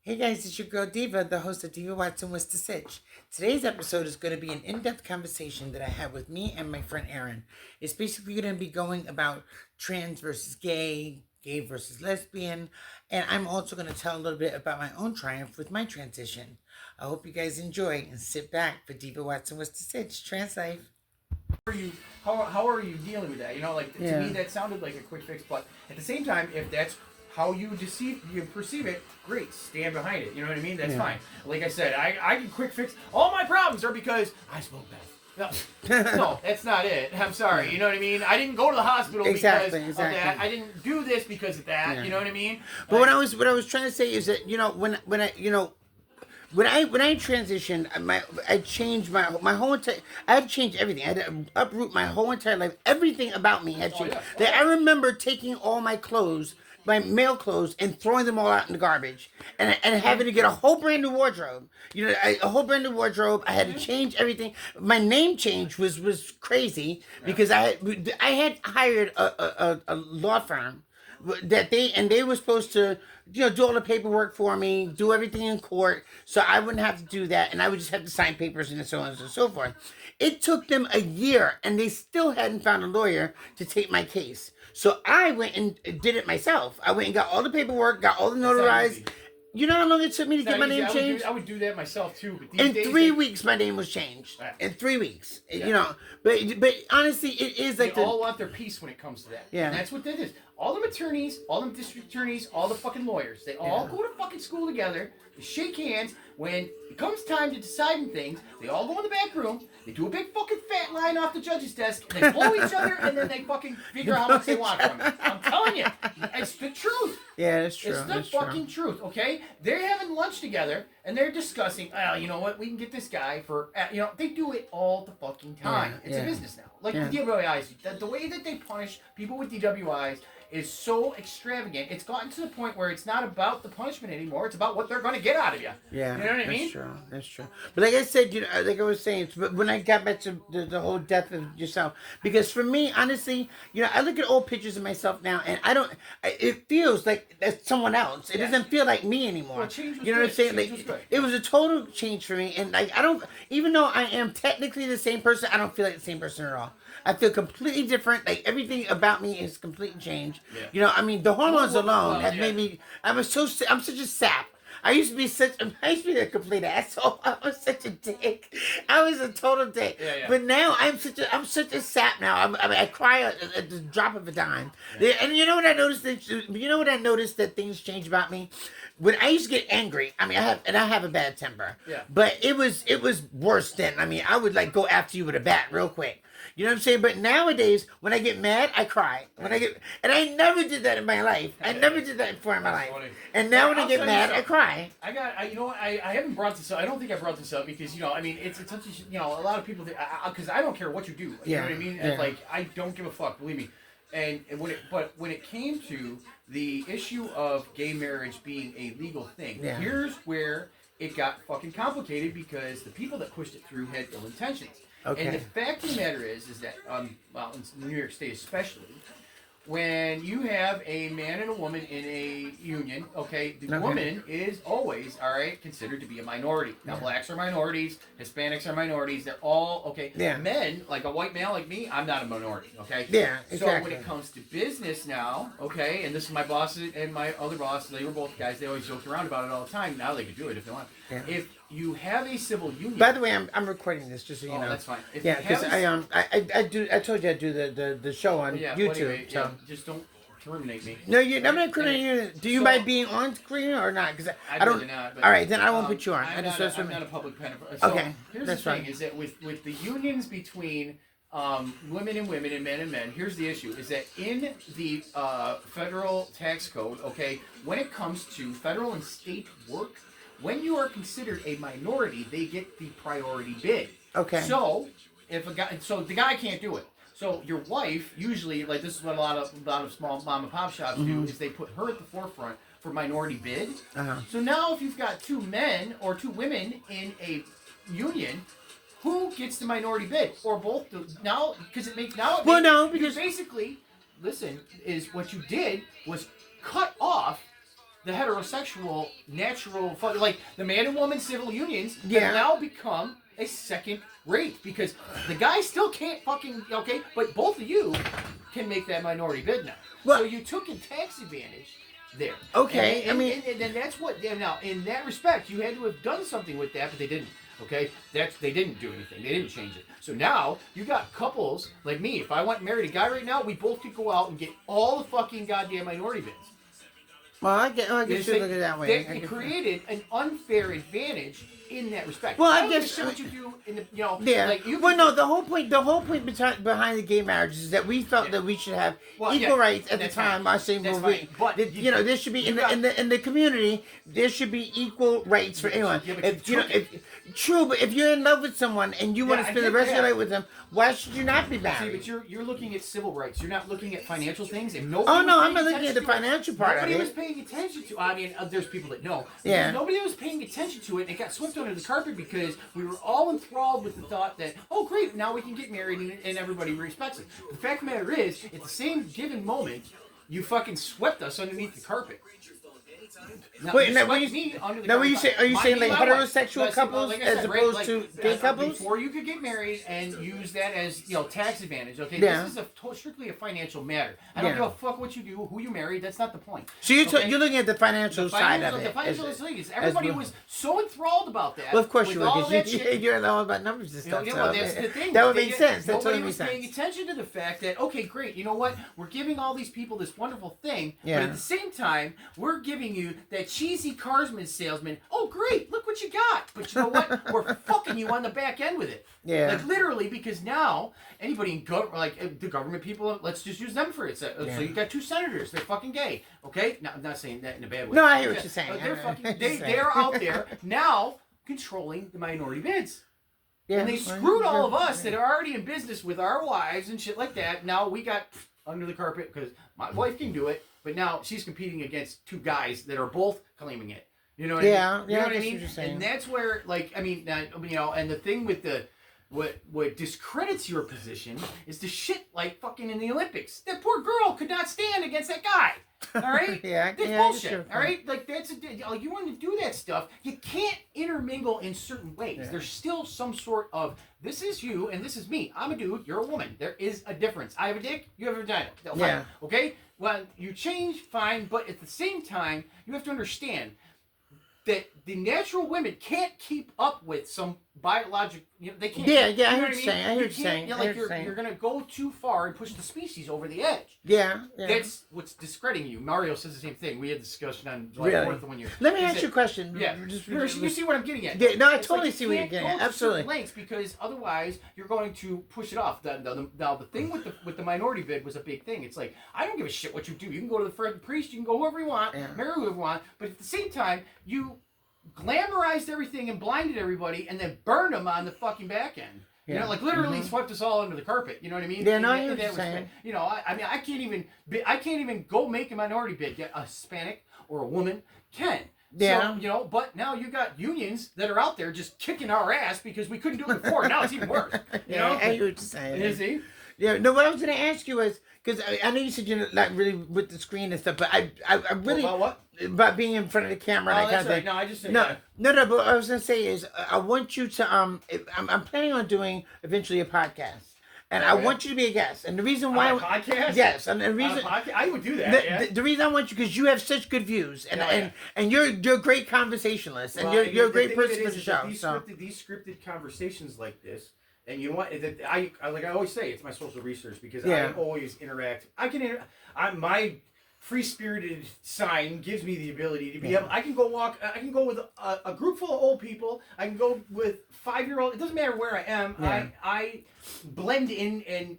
Hey guys, it's your girl Diva, the host of Diva Watson What's the Sitch. Today's episode is going to be an in-depth conversation that I had with me and my friend Aaron. It's basically going to be going about trans versus gay, gay versus lesbian, and I'm also going to tell a little bit about my own triumph with my transition. I hope you guys enjoy and sit back for Diva Watson What's the Sitch, Trans Life. How are you dealing with that? To me that sounded like a quick fix, but at the same time, if that's how you perceive it, great, stand behind it. You know what I mean? That's fine. Like I said, I can quick fix all my problems are because I smoke meth. No, that's not it. I'm sorry. You know what I mean? I didn't go to the hospital because of that. I didn't do this because of that. Yeah. You know what I mean? But what I was trying to say is that when I transitioned, I changed my whole entire. I had to change everything. I had to uproot my whole entire life. Everything about me had changed. I remember taking all my clothes, my male clothes, and throwing them all out in the garbage, and having to get a whole brand new wardrobe. A whole brand new wardrobe. I had to change everything. My name change was crazy because I had hired a law firm that they were supposed to do all the paperwork for me, do everything in court, so I wouldn't have to do that, and I would just have to sign papers and so on and so forth. It took them a year, and they still hadn't found a lawyer to take my case. So I went and did it myself. I went and got all the paperwork, got all the notarized. You know how long it took me to get my name changed? I would do that myself too. But in 3 weeks, my name was changed. In 3 weeks, But honestly, it is like they all want their piece when it comes to that. Yeah, and that's what that is. All them attorneys, all them district attorneys, all the fucking lawyers, they all go to fucking school together. They shake hands. When it comes time to deciding things, they all go in the back room. They do a big fucking fat line off the judge's desk. And they blow each other, and then they fucking figure out how much they want from it. I'm telling you, it's the truth. Yeah, that's true. It's the fucking truth, okay? They're having lunch together, and they're discussing, you know what, we can get this guy for, they do it all the fucking time. It's a business now. Like the DWIs, the way that they punish people with DWIs is so extravagant. It's gotten to the point where it's not about the punishment anymore. It's about what they're going to get out of you. Yeah, you know what I mean? That's true. But like I said, like I was saying, when I got back to the whole death of yourself, because for me, honestly, I look at old pictures of myself now, and it feels like that's someone else. It doesn't feel like me anymore. Well, change was you know what I'm saying? Like, it was a total change for me, and like I don't, even though I am technically the same person, I don't feel like the same person at all. I feel completely different. Like everything about me is completely changed. Yeah. The hormones alone have made me. I'm such a sap. I used to be a complete asshole. I was such a dick. I was a total dick. But now I'm such a sap now. I cry at the drop of a dime. And you know what I noticed? That things change about me. When I used to get angry, I have a bad temper. Yeah. But it was worse then. I would like go after you with a bat real quick. You know what I'm saying? But nowadays, when I get mad, I cry. And I never did that in my life. I never did that before in my life. Funny. And now when I get mad, I cry. I haven't brought this up. I don't think I brought this up because it's a lot of people because I don't care what you do. You know what I mean? Yeah. And, like, I don't give a fuck. Believe me. And when it came to the issue of gay marriage being a legal thing, here's where it got fucking complicated because the people that pushed it through had ill intentions. Okay. And the fact of the matter is that, in New York State especially, when you have a man and a woman in a union, the woman is always, considered to be a minority. Now, blacks are minorities, Hispanics are minorities, they're all, Men, like a white male like me, I'm not a minority, Yeah, exactly. So when it comes to business now, and this is my boss and my other boss, they were both guys, they always joked around about it all the time. Now they can do it if they want. Yeah. If you have a civil union... By the way, I'm recording this just so you know. That's fine. Because I told you I do the show on YouTube. Anyway, just don't terminate me. No, I'm not terminating you. Do you mind being on screen or not? Because I don't. Really not, but, all right, then I won't put you on. I'm not a public pen. So here's the thing: is that with the unions between women and women and men, here's the issue: is that in the federal tax code, when it comes to federal and state work, when you are considered a minority, they get the priority bid. Okay. So the guy can't do it. So your wife usually, like this is what a lot of small mom and pop shops do, is they put her at the forefront for minority bid. So now if you've got two men or two women in a union, who gets the minority bid or both? Now because because basically, listen, is what you did was cut off the heterosexual natural like the man and woman civil unions Yeah. have now become a second rate because the guy still can't fucking but both of you can make that minority bid now. Well- So you took a tax advantage there. Okay, and, I mean- and that's what now in that respect you had to have done something with that, but they didn't. Okay, they didn't do anything. They didn't change it. So now you got couples like me. If I went and married a guy right now, we both could go out and get all the fucking goddamn minority bids. Well, I guess you look at it that way. They created an unfair advantage in that respect. Well, I don't give a guess- shit what you do in the Yeah. like you. Well, no. The whole point behind the gay marriages is that we felt that we should have equal rights at the that's time. fine. I say, That's well, fine. But there should be in the community. There should be equal rights for anyone. Yeah, but If you you took know, true, but if you're in love with someone and you want Yeah, to I spend the get rest of your that. life with them, why should you not be See, married? but you're looking at civil rights. You're not looking at financial things. And nobody Oh, no, was I'm paying not looking at the attention to it. financial part of Nobody it. was paying attention to. I mean, there's people that know. Yeah. Nobody was paying attention to it. And it got swept under the carpet because we were all enthralled with the thought that, oh, great, now we can get married and everybody respects it. The fact of the matter is, at the same given moment, you fucking swept us underneath the carpet. Now, Wait, you now, swept when you- me under the now, when you carpet. say- are you saying, like, My wife. heterosexual But see, couples like I as said, opposed like, to gay couples? Before you could get married and use that as tax advantage. Okay, Yeah. this is strictly a financial matter. I don't Yeah. give a fuck what you do, who you marry. That's not the point. So you're Okay? you're looking at the financial side of it. The financial as- things. Everybody well. was so enthralled about that. Well, of course with you would, all that because shit. you're all about numbers and You know, stuff. yeah, so well, that's the thing. that would They make didn't- sense. That Nobody totally was makes paying sense. attention to the fact that, okay, great, you know what? We're giving all these people this wonderful thing, but Yeah. at the same time, we're giving you that cheesy Carsman salesman. Oh, great, look what you got. But you know what? We're fucking you on the back end with it. Yeah. Like, literally, because now, anybody in the government people, let's just use them for it. So Yeah. you got two senators. They're fucking gay. Okay? No, I'm not saying that in a bad way. No, I hear what you're saying. They're I- fucking, I'm just saying. they're out there now controlling the minority bids. Yeah, And they well, screwed all of yeah. us that are already in business with our wives and shit like that. Now we got under the carpet because my wife can do it, but now she's competing against two guys that are both claiming it. You know what I mean? Yeah, You yeah, know I what I guess mean? what you're saying. And that's where, like, I mean, and the thing with what discredits your position is the shit like fucking in the Olympics. That poor girl could not stand against that guy. All right? Yeah, That's yeah, I bullshit. get your All right? Like, like, you want to do that stuff. You can't intermingle in certain ways. Yeah. There's still some sort of, this is you and this is me. I'm a dude. You're a woman. There is a difference. I have a dick. You have a vagina. Fine. Yeah. Okay? Well, you change, fine. But at the same time, you have to understand that the natural women can't keep up with some biological. They can't. Yeah, yeah, I you know hear what what you're saying. I hear You what you're can't- saying. yeah, I like hear what you're saying. you're gonna go too far and push the species over the edge. Yeah, yeah. That's what's discrediting you. Mario says the same thing. We had a discussion on July Really? 4th when you. Let me he ask said- you a question. Yeah, you see what I'm getting at. Yeah, no, I It's totally you see what you're can't getting go at. to Absolutely. certain lengths because otherwise you're going to push it off. Now the thing with the minority bid was a big thing. It's like I don't give a shit what you do. You can go to the priest. You can go whoever you want. Yeah. Marry whoever you want. But at the same time, you glamorized everything and blinded everybody, and then burned them on the fucking back end. You Yeah. know, like literally swept us all under the carpet. You know what I mean? Yeah, no, I In hear that what you're respect. saying. You know, I mean, I can't even go make a minority bid. Yet a Hispanic or a woman can. Yeah. So, you know, but now you got unions that are out there just kicking our ass because we couldn't do it before. Now it's even worse. You Yeah, know? I hear what you're saying. You see? Yeah, no, what I was going to ask you was, because I know you said you're not really with the screen and stuff, but I really, About what? about being in front of the camera and Oh, that that's kind of right. thing. No, I just said No, yeah. no, but what I was going to say is, I want you to, I'm planning on doing eventually a podcast. And I Okay. want you to be a guest. And the reason why... On a podcast? Yes, and the On a reason... podcast? I would do that. The reason I want you, because you have such good views, and Oh, yeah. and you're a great conversationalist, and Well, you're a the great thing person of for it the is that show. these scripted conversations like this, and you know what? That I like I always say, it's my social research because Yeah. I always interact. My free-spirited sign gives me the ability to be able. I can go walk. I can go with a group full of old people. I can go with 5-year-old. It doesn't matter where I am. Yeah. I blend in and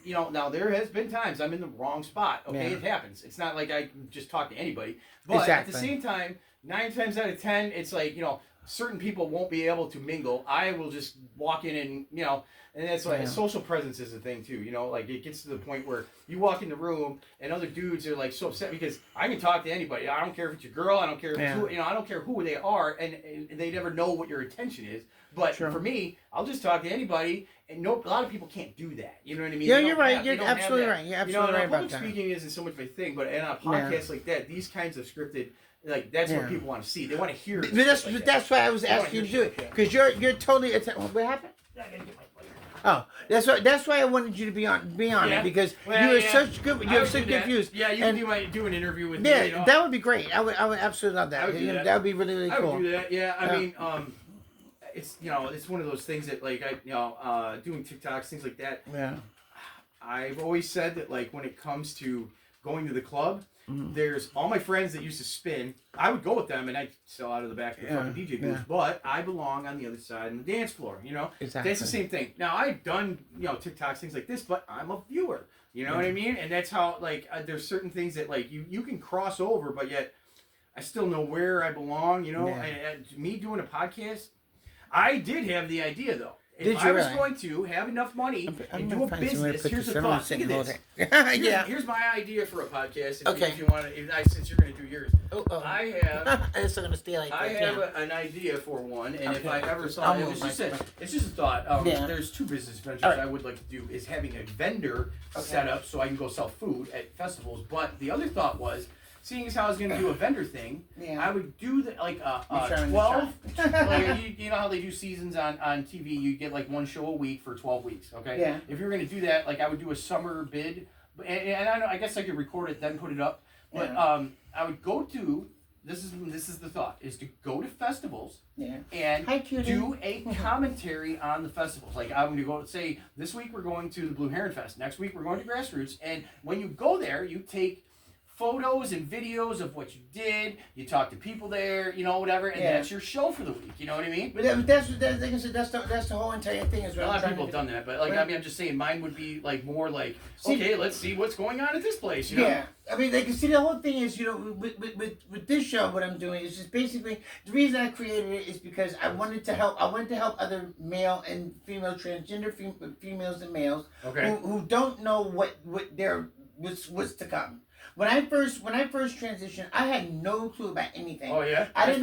you know. Now there has been times I'm in the wrong spot. Okay, Yeah. it happens. It's not like I can just talk to anybody. But Exactly. at the same time, 9 times out of 10, it's like, you know, certain people won't be able to mingle. I will just walk in and, you know, and that's why Yeah. social presence is a thing too. You know, like it gets to the point where you walk in the room and other dudes are like so upset because I can talk to anybody. I don't care if it's your girl. I don't care if it's who, you know, I don't care who they are, and they never know what your intention is. But Sure. for me, I'll just talk to anybody, and a lot of people can't do that. You know what I mean? Yeah, They you're don't right. have- they You're don't have absolutely that. right. You're You know, absolutely right and about public that. speaking isn't so much of a thing, but in a podcast like that, these kinds of scripted Like that's what people want to see. They want to hear. But that's why I was asking you to do it, because you're totally. What happened? I gotta get my player. Oh, that's why I wanted you to be on it, because you are such good. You have such good views. Yeah, you can do an interview with me. Yeah, You know? that would be great. I would absolutely love that. I would do that. That would be really, really cool. I would do that. Yeah, I mean, it's it's one of those things that like doing TikToks, things like that. Yeah. I've always said that like when it comes to going to the club, there's all my friends that used to spin. I would go with them and I'd sell out of the back of the fucking DJ booth. But I belong on the other side in the dance floor. You know, exactly. That's the same thing. Now I've done TikToks, things like this, but I'm a viewer. You know what I mean? And that's how like there's certain things that like you can cross over, but yet I still know where I belong. You know, and me doing a podcast, I did have the idea though. If I was going to have enough money and do a business, here's the thought. Look at this. Here's my idea for a podcast. If you want to, since you're going to do yours, I have. I'm still going to steal. I have an idea for one, and if I ever saw it, it's just a thought. There's two business ventures I would like to do. Is having a vendor set up so I can go sell food at festivals. But the other thought was, seeing as how I was going to do a vendor thing, I would do 12. Like, you know how they do seasons on TV? You get like one show a week for 12 weeks. Okay. Yeah. If you're going to do that, like I would do a summer bid, and I guess I could record it then put it up. But I would go to this is the thought is to go to festivals and do a commentary on the festivals. Like I'm going to go say this week we're going to the Blue Heron Fest. Next week we're going to Grassroots, and when you go there, you take photos and videos of what you did. You talk to people there, whatever, and that's your show for the week. You know what I mean? But that's the whole entire thing. Is a lot of people have done that, but like I mean, I'm just saying, mine would be like more like, okay, let's see what's going on at this place. You know? Yeah, I mean, like see, the whole thing is, with this show, what I'm doing is just basically the reason I created it is because I wanted to help. I wanted to help other male and female transgender females and males who don't know what's to come. When I first transitioned, I had no clue about anything. Oh yeah, that's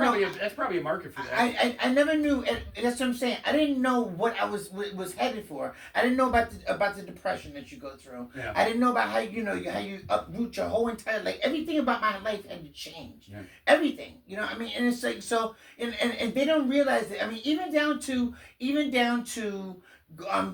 probably a market for that. I never knew. That's what I'm saying. I didn't know what I was headed for. I didn't know about the depression that you go through. Yeah. I didn't know about how you uproot your whole entire life. Everything about my life had to change. Yeah. Everything. I mean, and it's like so. And they don't realize that. I mean, even down to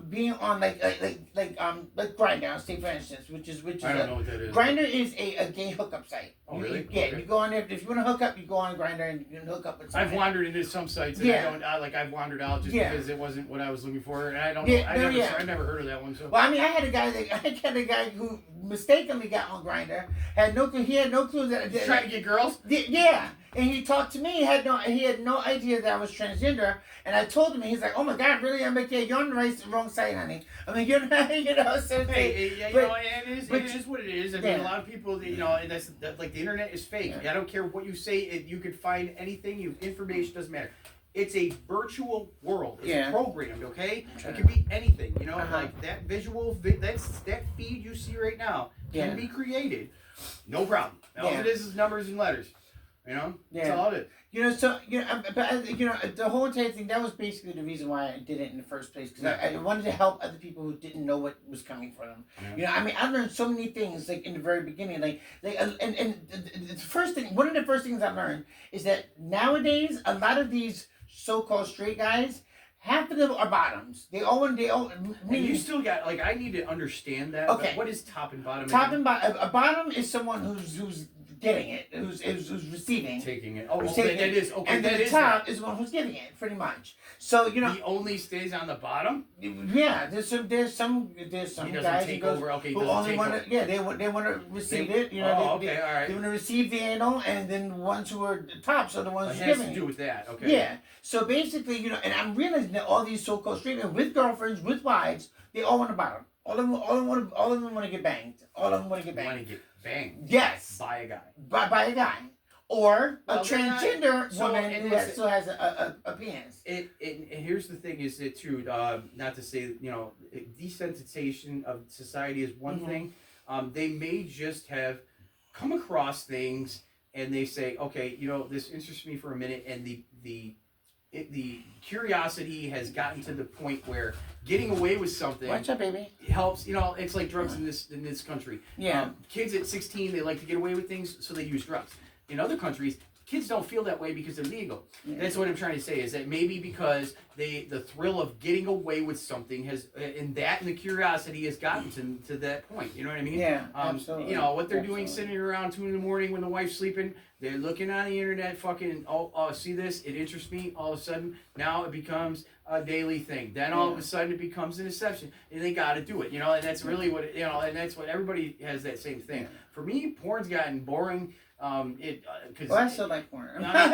being on like Grindr, say for instance, which is I don't know what that is. Grindr is a gay hookup site. Oh really? You go on there if you want to hook up. You go on Grindr and you can hook up with somebody. I've wandered into some sites and I've wandered out just because it wasn't what I was looking for, and I don't know. I never heard of that one. So well, I mean, I had a guy who mistakenly got on Grindr, had no clue. He had no clue that trying to get girls. Yeah. And he talked to me. He had no idea that I was transgender. And I told him, and he's like, "Oh my God, really? I'm like, yeah, you're on the wrong side, honey. I mean, you're not, So it is what it is. I mean, a lot of people, that's like the internet is fake. I don't care what you say. You could find anything. Information doesn't matter. It's a virtual world. It's programmed. Okay, it can be anything. Like that that feed you see right now can be created. No problem. All it is numbers and letters. That's all it is. The whole entire thing, that was basically the reason why I did it in the first place, because I wanted to help other people who didn't know what was coming for them. I mean, I learned so many things, like in the very beginning, and the first thing, one of the first things I learned is that nowadays, a lot of these so-called straight guys, half of them are bottoms. They all. And you still got I need to understand that. Okay. What is top and bottom? Top and bottom. A bottom is someone who's getting it, who's receiving, taking it. Oh, that is okay. And then the top is the one who's getting it, pretty much. So he only stays on the bottom. Yeah, there's some he doesn't guys take who goes, over. Okay, who only want to. Yeah, they want to receive it. All right. They want to receive the anal, and then the ones who are the tops are the ones who giving it. Has to do with that. Okay. Yeah. So basically, and I'm realizing that all these so-called straight men with girlfriends, with wives, they all want the bottom. All of them want to get banged. All of them want to get banged. Want to get banged? Yes. By a guy. By a guy. Or a transgender woman who still has a penis. And here's the thing is that too, not to say, desensitization of society is one thing. They may just have come across things and they say, okay, this interests me for a minute, and the curiosity has gotten to the point where getting away with something What's up, baby? helps. It's like drugs in this country. Yeah. Kids at 16, they like to get away with things, so they use drugs. In other countries, kids don't feel that way because they're legal. That's what I'm trying to say, is that maybe because the thrill of getting away with something has, and the curiosity has gotten to that point. You know what I mean? Yeah, absolutely. You know what they're doing, sitting around 2 a.m. when the wife's sleeping. They're looking on the internet, fucking, see this, it interests me. All of a sudden, now it becomes a daily thing. Then all of a sudden, it becomes an exception, and they got to do it. You know, and that's really what and that's what everybody has that same thing. For me, porn's gotten boring. Well, I still like porn. And I'll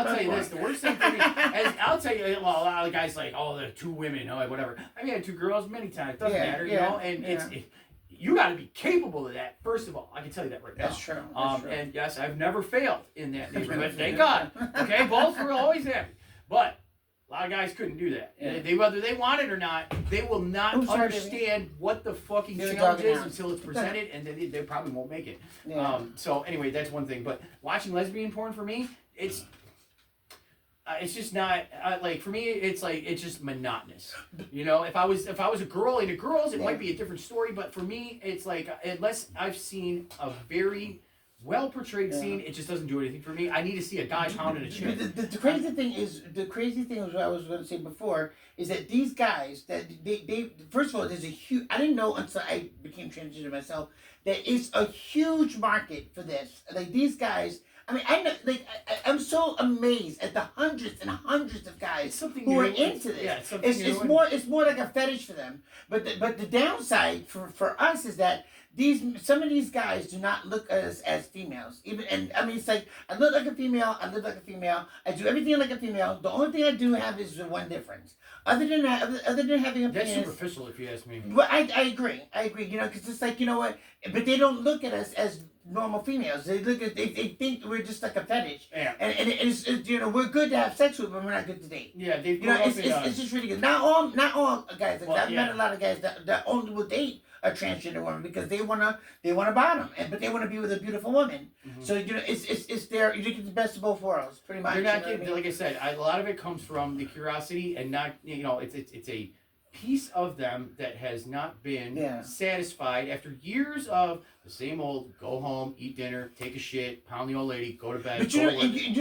tell you this: the worst thing for me, I'll tell you, well, a lot of guys like, oh, there are 2 women, whatever. I've had 2 girls many times. It doesn't matter, you know. And you got to be capable of that. First of all, I can tell you that right now. That's true. And yes, I've never failed in that neighborhood. Thank God. Okay, both were always happy, but a lot of guys couldn't do that. They whether they want it or not, they will not understand what the fucking challenge is until it's presented, and they probably won't make it. So anyway, that's one thing. But watching lesbian porn for me, it's just not like, for me, it's just monotonous. You know, if I was a girl into girls, it might be a different story. But for me, it's like, unless I've seen a very well portrayed scene, it just doesn't do anything for me. I need to see a guy pounding a chick. The crazy thing is what I was going to say before is that these guys, that they first of all, there's a huge, I didn't know until I became transgender myself, that it's a huge market for this. Like, these guys, I mean, I know, like, I'm so amazed at the hundreds and hundreds of guys who are into this. Yeah, it's more like a fetish for them. But the downside for us is that some of these guys do not look at us as females. And I mean, it's like, I look like a female, I live like a female, I do everything like a female. The only thing I do have is the one difference. Other than having a that's penis, superficial, if you ask me. Well, I agree. You know, because it's like, you know what? But they don't look at us as normal females. They think we're just like a fetish. Yeah. And it's you know, we're good to have sex with, but we're not good to date. Yeah, they. You know, it's just really good. Not all guys. Like, I've met a lot of guys that only will date a transgender woman because they wanna bottom, but they wanna be with a beautiful woman. So, you know, it's there. You get the best of both worlds, pretty much. You're not getting, like I said, a lot of it comes from the curiosity, and not, you know, it's a piece of them that has not been satisfied after years of the same old: go home, eat dinner, take a shit, pound the old lady, go to bed. But you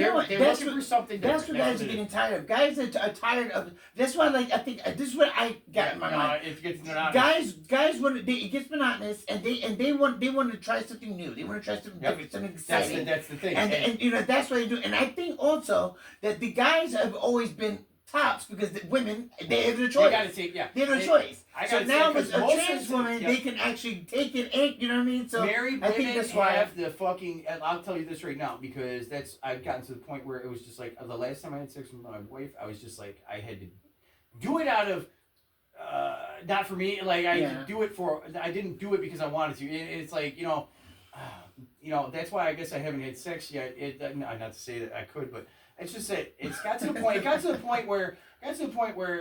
know what? They're looking for something. That's what guys are getting tired of. Guys are tired of. That's why, like, I think this is what I got in my mind. It gets monotonous. Guys want it gets monotonous, and they want to try something new. They want to try something different, something exciting. That's the thing. And you know, that's what they do. And I think also that the guys have always been tops because the women, they have the choice. They gotta take, they have a choice. So now with a most trans woman, they can actually take it, and you know what I mean. So married I think women that's why have the fucking. I'll tell you this right now, because I've gotten to the point where it was just like, the last time I had sex with my wife, I was just like, I had to do it out of. Not for me, like I didn't do it because I wanted to. It's like, you know, that's why I guess I haven't had sex yet. Not to say that I could, but it's just that it got to the point where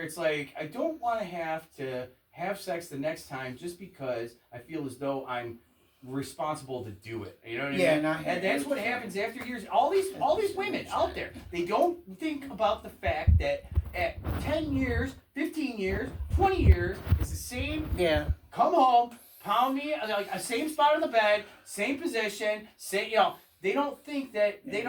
it's like, I don't want to have sex the next time just because I feel as though I'm responsible to do it. You know what I mean? And that's what happens after years. All these women out there, they don't think about the fact that at 10 years, 15 years, 20 years, it's the same. Yeah. Come home, pound me, like a same spot on the bed, same position, same. You know, they don't think that they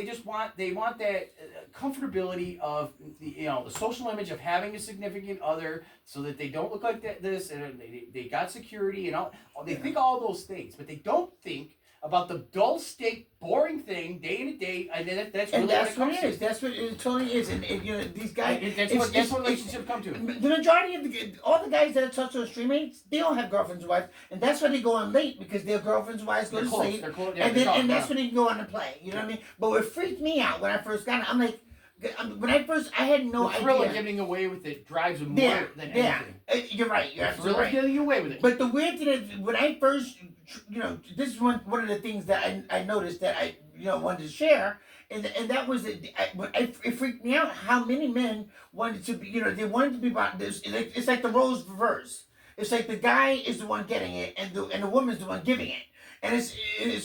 just want that comfortability of the social image of having a significant other, so that they don't look like this, and they got security and all. They think all those things, but they don't think about the dull, steak, boring thing day in and day, and that's really what it is. That's what it totally is, and you know, these guys. That's what relationships come to. The majority of all the guys that I talk to are streammates, they don't have girlfriends and wives, and that's why they go on late, because their girlfriends and wives go to sleep, and that's when they can go on and play. You know what I mean? But what freaked me out when I first got it, I'm like, I had no idea. The thrill of getting away with it drives them more than anything. You're right. You're absolutely right. Getting away with it. But the weird thing is, when I first, you know, this is one of the things that I noticed that I wanted to share, and that was it freaked me out how many men wanted to be, they wanted to be about this. It's like the roles reverse. It's like the guy is the one getting it, and the woman's the one giving it. And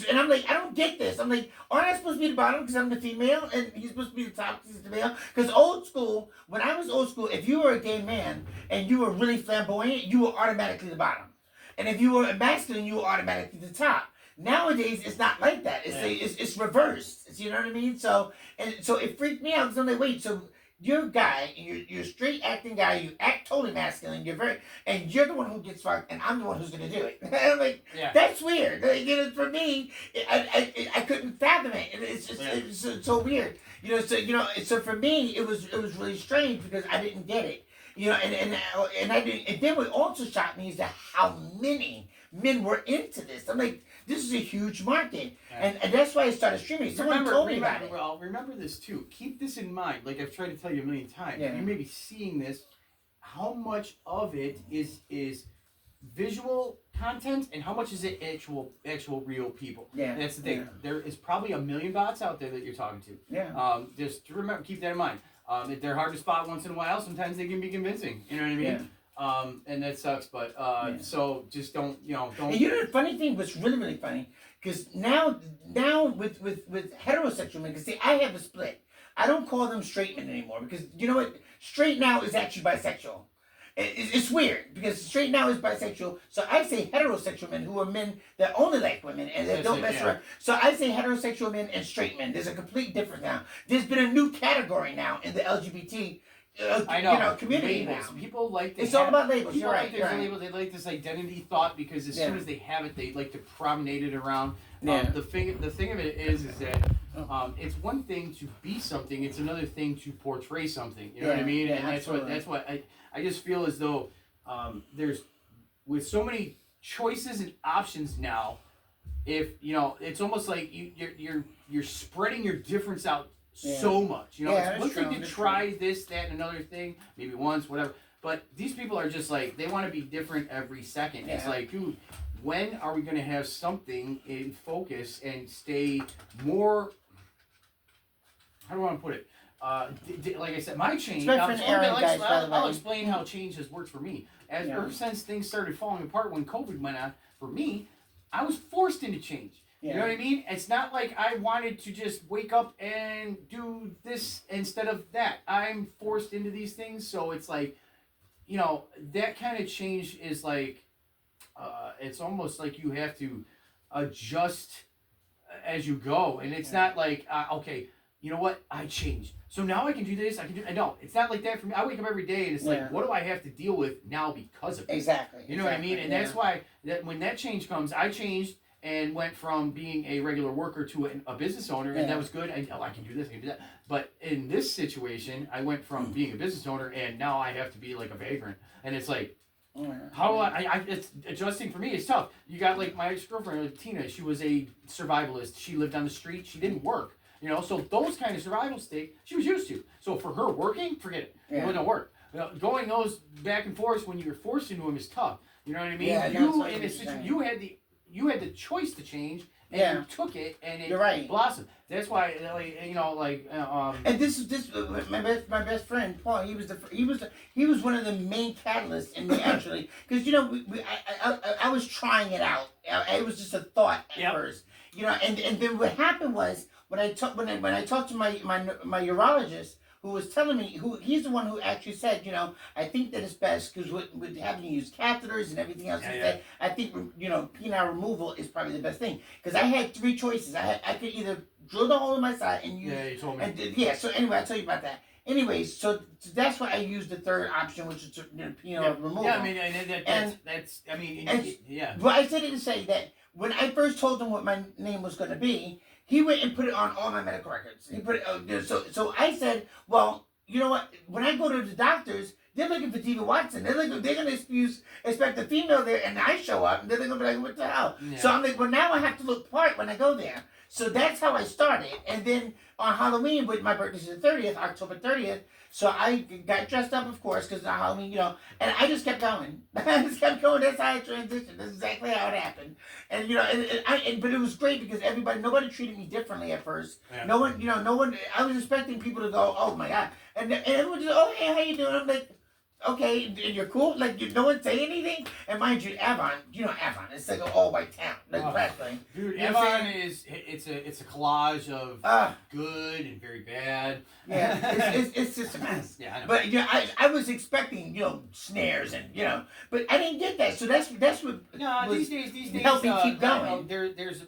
and I'm like, I don't get this. I'm like, aren't I supposed to be the bottom because I'm the female, and he's supposed to be the top because he's the male? Because old school, when I was old school, if you were a gay man and you were really flamboyant, you were automatically the bottom. And if you were masculine, you were automatically the top. Nowadays, it's not like that. It's reversed. You know what I mean? So it freaked me out because I'm like, wait, so you're a guy, you're a straight acting guy, you act totally masculine, and you're the one who gets fucked, and I'm the one who's gonna do it. I'm like, that's weird. Like, for me, I couldn't fathom it. It's just it's so weird. So for me, it was really strange because I didn't get it. And I didn't. And then what also shocked me is that how many men were into this. I'm like, this is a huge market, and that's why I started streaming. Someone told me about it. Well, remember this too. Keep this in mind. Like I've tried to tell you a million times. Yeah. You may be seeing this. How much of it is visual content, and how much is it actual real people? Yeah, that's the thing. Yeah. There is probably a million bots out there that you're talking to. Yeah. Just to remember, keep that in mind. If they're hard to spot once in a while, sometimes they can be convincing. You know what I mean? Yeah. And that sucks, but so just don't. And the funny thing was really funny because now with heterosexual men, because see, I have a split. I don't call them straight men anymore because you know what? Straight now is actually bisexual. It's weird because straight now is bisexual. So I say heterosexual men who are men that only like women and that don't mess around. So I say heterosexual men and straight men. There's a complete difference now. There's been a new category now in the LGBT. I know. Community labels. now. People like it's all about labels. You're right. Labels. They like this identity thought because as soon as they have it, they like to promenade it around. The thing of it is that it's one thing to be something; it's another thing to portray something. You know what I mean? Yeah, and that's what I just feel as though there's with so many choices and options now. If it's almost like you're spreading your difference out. So much, it's one thing to try this, that, and another thing, maybe once, whatever. But these people are just like they want to be different every second. It's like, dude, when are we going to have something in focus and stay more? How do I want to put it? Like I said, my change. I'll explain how change has worked for me. Ever since things started falling apart when COVID went on, for me, I was forced into change. You know what I mean? It's not like I wanted to just wake up and do this instead of that. I'm forced into these things, so it's like, that kind of change is like, it's almost like you have to adjust as you go, and it's not like, okay, you know what? I changed, so now I can do this. No, it's not like that for me. I wake up every day and it's like, what do I have to deal with now because of it? Exactly. You know what I mean? And that's why that when that change comes, I changed. And went from being a regular worker to a business owner, and that was good. I can do this, I can do that. But in this situation, I went from being a business owner, and now I have to be like a vagrant. And it's like, how do I it's adjusting for me. It's tough. You got like my ex-girlfriend, Tina. She was a survivalist. She lived on the street. She didn't work. So those kind of survival state she was used to. So for her working, forget it. It wouldn't work. Going those back and forth when you're forced into them is tough. You know what I mean? You had the choice to change, and you took it, and it blossomed. That's why, And this my best friend Paul. He was one of the main catalysts in me actually, because I was trying it out. It was just a thought at first, and then what happened was when I talked to my urologist. Who was telling me, he's the one who actually said, I think that it's best because with having to use catheters and everything else, I think, penile removal is probably the best thing. Because I had three choices. I could either drill the hole in my side and use... Yeah, you told me. So anyway, I'll tell you about that. Anyways, so that's why I used the third option, which is penile removal. Yeah, I mean, Well, I said it to say that when I first told him what my name was going to be, he went and put it on all my medical records. He put it. So I said, well, you know what? When I go to the doctors, they're looking for Diva Watson. They're going to expect a female there, and I show up, and they're going to be like, what the hell? Yeah. So I'm like, well, now I have to look part when I go there. So that's how I started. And then on Halloween, but my birthday's the 30th, October 30th. So I got dressed up, of course, because Halloween, and I just kept going. I just kept going. That's how I transitioned. That's exactly how it happened. And but it was great because nobody treated me differently at first. Yeah. No one. I was expecting people to go, oh my God, and everyone just, oh hey, how you doing? I'm like, okay, and you're cool. Like, no one say anything. And mind you, Avon, Avon, it's like an all white town, like practically. Dude, You know what I'm Avon is it's a collage of good and very bad. Yeah, it's just a mess. Yeah, I know. But I was expecting snares and but I didn't get that. So that's what. No, was these days, help me keep going. There's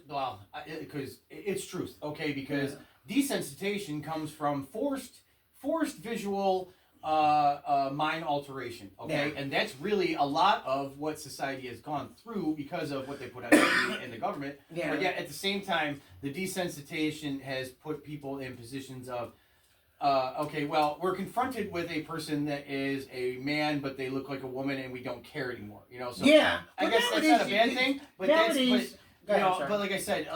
because it's truth, okay? Because desensitization comes from forced visual mind alteration, okay? Yeah. And that's really a lot of what society has gone through because of what they put on TV and the government. Yeah. But yet at the same time, the desensitization has put people in positions of okay, well, we're confronted with a person that is a man, but they look like a woman, and we don't care anymore. So yeah, I guess that's not a bad thing. But nowadays, but like I said,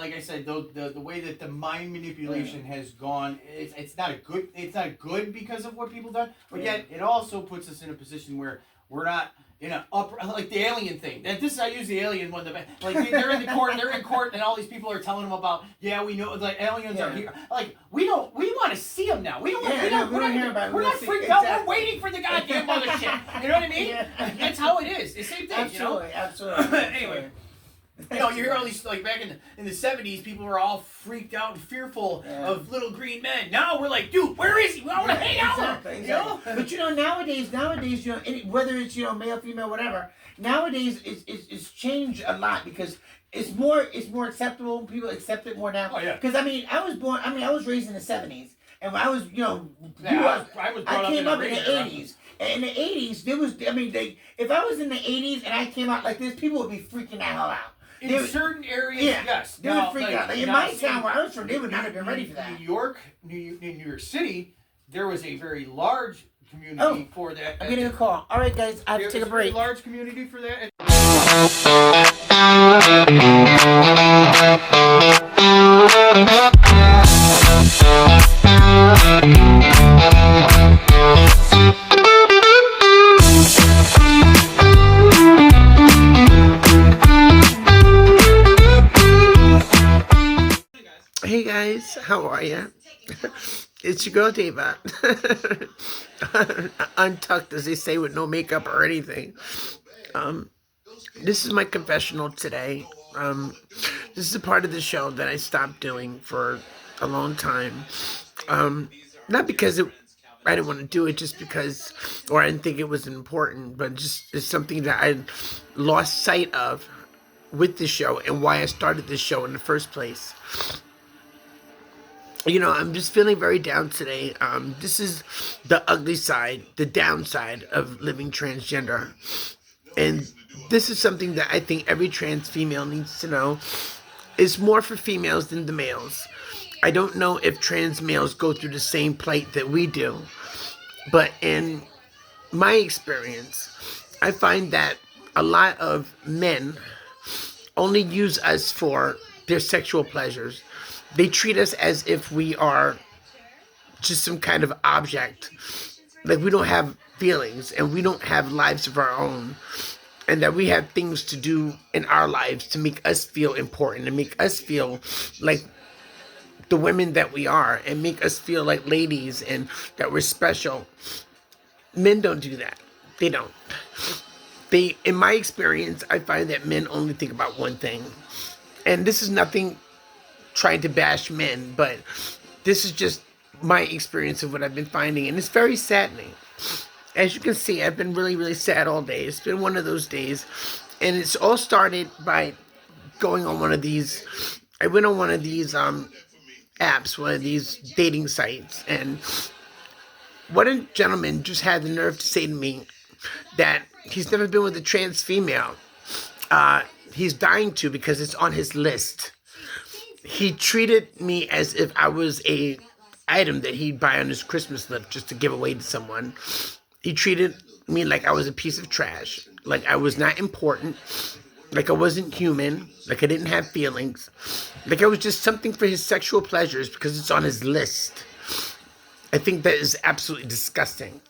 the way that the mind manipulation has gone, it's not good because of what people done. But yet it also puts us in a position where we're not in a like the alien thing. I use the alien one. Like they're in court, and all these people are telling them about. Yeah, we know like aliens are here. Like we want to see them now. We don't hear about it. We're not freaked out. We're waiting for the goddamn mothership. You know what I mean? Yeah. That's how it is. The same thing. Absolutely. Anyway. You hear all these like back in the 70s, people were all freaked out and fearful of little green men. Now we're like, dude, where is he? I want to hang out with him. Exactly. But nowadays, whether it's male, female, whatever, nowadays it's changed a lot because it's more acceptable. People accept it more now. Oh yeah. Because I was raised in the 70s, and I was I came up in the 80s. In the 80s, there was if I was in the 80s and I came out like this, people would be freaking the hell out. In certain areas, yes. They would freak out. Like in my town where I was from, they would not have been ready for that. New York City, there was a very large community for that. I'm getting a call. All right, guys, I have to take a break. A large community for that. Hey guys, how are you? It's your girl Deva. Untucked, as they say, with no makeup or anything. This is my confessional today. This is a part of the show that I stopped doing for a long time. Not because I didn't want to do it, just because, or I didn't think it was important, but just it's something that I lost sight of with the show and why I started this show in the first place. I'm just feeling very down today. This is the ugly side, the downside of living transgender. And this is something that I think every trans female needs to know. It's more for females than the males. I don't know if trans males go through the same plight that we do. But in my experience, I find that a lot of men only use us for their sexual pleasures. They treat us as if we are just some kind of object. Like we don't have feelings and we don't have lives of our own. And that we have things to do in our lives to make us feel important and make us feel like the women that we are and make us feel like ladies and that we're special. Men don't do that. They don't. In my experience, I find that men only think about one thing. And this is nothing trying to bash men, but this is just my experience of what I've been finding, and it's very saddening. As you can see, I've been really, really sad all day. It's been one of those days, and it's all started by going on one of these. I went on one of these apps, one of these dating sites, and what a gentleman just had the nerve to say to me that he's never been with a trans female. He's dying to because it's on his list. He treated me as if I was a item that he'd buy on his Christmas list just to give away to someone. He treated me like I was a piece of trash, like I was not important, like I wasn't human, like I didn't have feelings, like I was just something for his sexual pleasures because it's on his list. I think that is absolutely disgusting.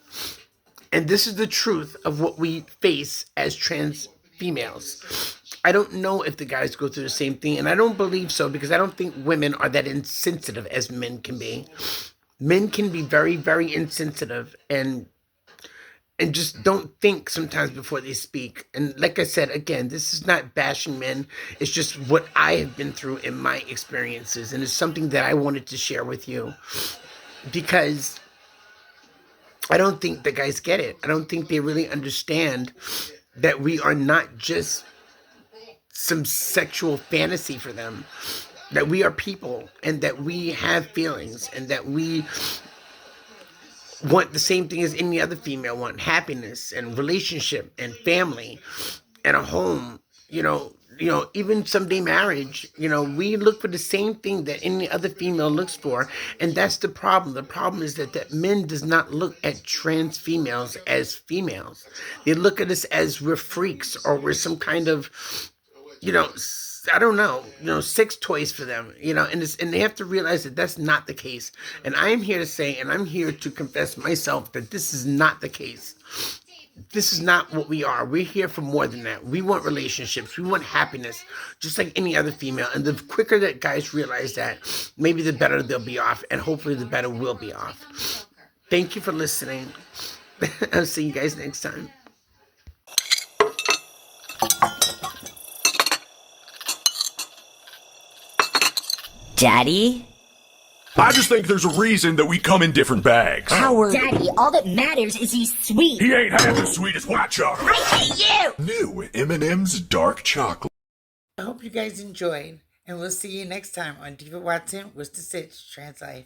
And this is the truth of what we face as trans females. I don't know if the guys go through the same thing, and I don't believe so because I don't think women are that insensitive as men can be. Men can be very, very insensitive, and and just don't think sometimes before they speak. And like I said, again, this is not bashing men. It's just what I have been through in my experiences. And it's something that I wanted to share with you because I don't think the guys get it. I don't think they really understand that we are not just some sexual fantasy for them, that we are people and that we have feelings and that we want the same thing as any other female want: happiness and relationship and family and a home, even someday marriage. We look for the same thing that any other female looks for. And that's the problem. The problem is that men does not look at trans females as females. They look at us as we're freaks or we're some kind of, I don't know, sex toys for them, and they have to realize that that's not the case. And I am here to say, and I'm here to confess myself, that this is not the case. This is not what we are. We're here for more than that. We want relationships. We want happiness, just like any other female. And the quicker that guys realize that, maybe the better they'll be off, and hopefully the better we'll be off. Thank you for listening. I'll see you guys next time. Daddy? I just think there's a reason that we come in different bags. Howard. Daddy, all that matters is he's sweet. He ain't half as sweet as white chocolate. I hate you! New M&M's Dark Chocolate. I hope you guys enjoyed, and we'll see you next time on Diva Watson, What's the Sitch, Trans Life.